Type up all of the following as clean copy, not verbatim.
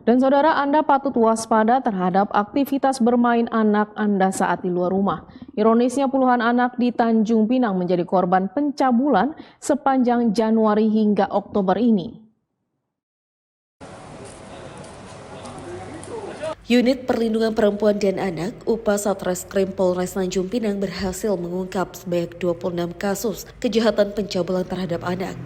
Dan saudara, Anda patut waspada terhadap aktivitas bermain anak Anda saat di luar rumah. Ironisnya puluhan anak di Tanjung Pinang menjadi korban pencabulan sepanjang Januari hingga Oktober ini. Unit Perlindungan Perempuan dan Anak UPA Satreskrim Polres Tanjung Pinang berhasil mengungkap sebanyak 26 kasus kejahatan pencabulan terhadap anak.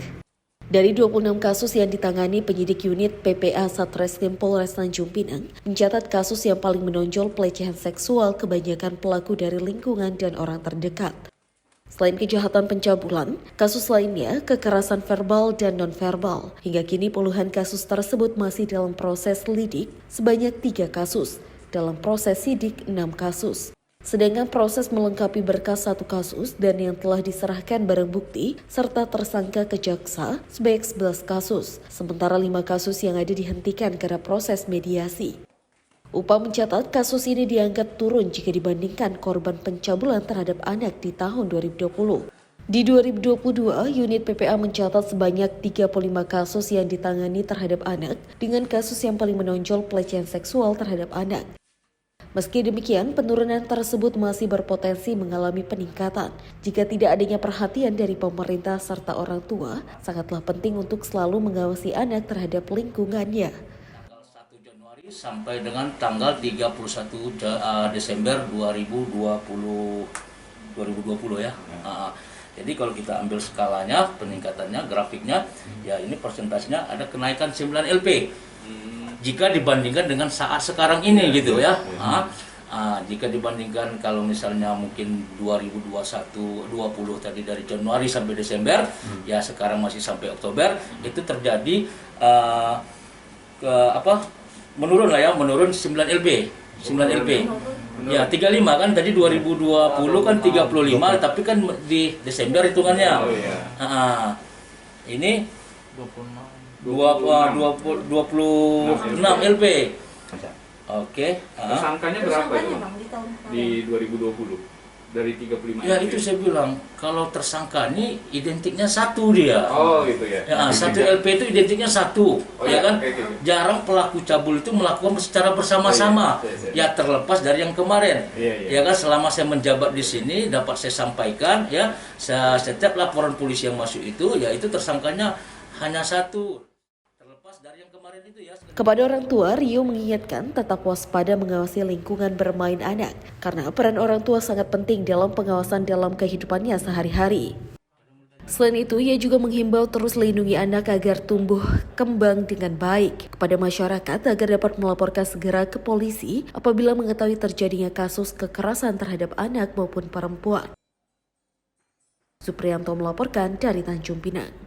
Dari 26 kasus yang ditangani, penyidik unit PPA Satreskrim Polres Tanjung Pinang mencatat kasus yang paling menonjol pelecehan seksual, kebanyakan pelaku dari lingkungan dan orang terdekat. Selain kejahatan pencabulan, kasus lainnya kekerasan verbal dan nonverbal. Hingga kini puluhan kasus tersebut masih dalam proses lidik sebanyak 3 kasus, dalam proses sidik 6 kasus. Sedangkan proses melengkapi berkas 1 kasus dan yang telah diserahkan barang bukti serta tersangka ke jaksa sebanyak 11 kasus, sementara 5 kasus yang ada dihentikan karena proses mediasi. UPA mencatat kasus ini dianggap turun jika dibandingkan korban pencabulan terhadap anak di tahun 2020. Di 2022, unit PPA mencatat sebanyak 35 kasus yang ditangani terhadap anak dengan kasus yang paling menonjol pelecehan seksual terhadap anak. Meski demikian, penurunan tersebut masih berpotensi mengalami peningkatan. Jika tidak adanya perhatian dari pemerintah serta orang tua, sangatlah penting untuk selalu mengawasi anak terhadap lingkungannya. Tanggal 1 Januari sampai dengan tanggal 31 Desember 2020 ya. Jadi kalau kita ambil skalanya, peningkatannya, grafiknya, ya ini persentasenya ada kenaikan 9 LP. Jika dibandingkan dengan saat sekarang ini gitu ya. Jika dibandingkan kalau misalnya mungkin 2021 20 tadi dari Januari sampai Desember, ya sekarang masih sampai Oktober, itu terjadi menurun lah ya, menurun 9 LP. 9 LP. Ya, 35 kan tadi 2020 kan 35, tapi kan di Desember hitungannya. Ini 26 LP. Oke. Tersangkanya berapa itu di 2020? Dari 35 Ya LP? itu saya bilang, kalau tersangka ini identiknya satu dia. Oh gitu ya. Satu LP itu identiknya satu, ya kan? Okay. Jarang pelaku cabul itu melakukan secara bersama-sama. Ya terlepas dari yang kemarin. Ya kan, selama saya menjabat di sini dapat saya sampaikan ya, setiap laporan polisi yang masuk itu, ya itu tersangkanya hanya satu. Dari yang kemarin itu ya. Kepada orang tua, Rio mengingatkan tetap waspada mengawasi lingkungan bermain anak, karena peran orang tua sangat penting dalam pengawasan dalam kehidupannya sehari-hari. Selain itu, ia juga menghimbau terus lindungi anak agar tumbuh kembang dengan baik. Kepada masyarakat agar dapat melaporkan segera ke polisi apabila mengetahui terjadinya kasus kekerasan terhadap anak maupun perempuan. Supriyanto melaporkan dari Tanjung Pinang.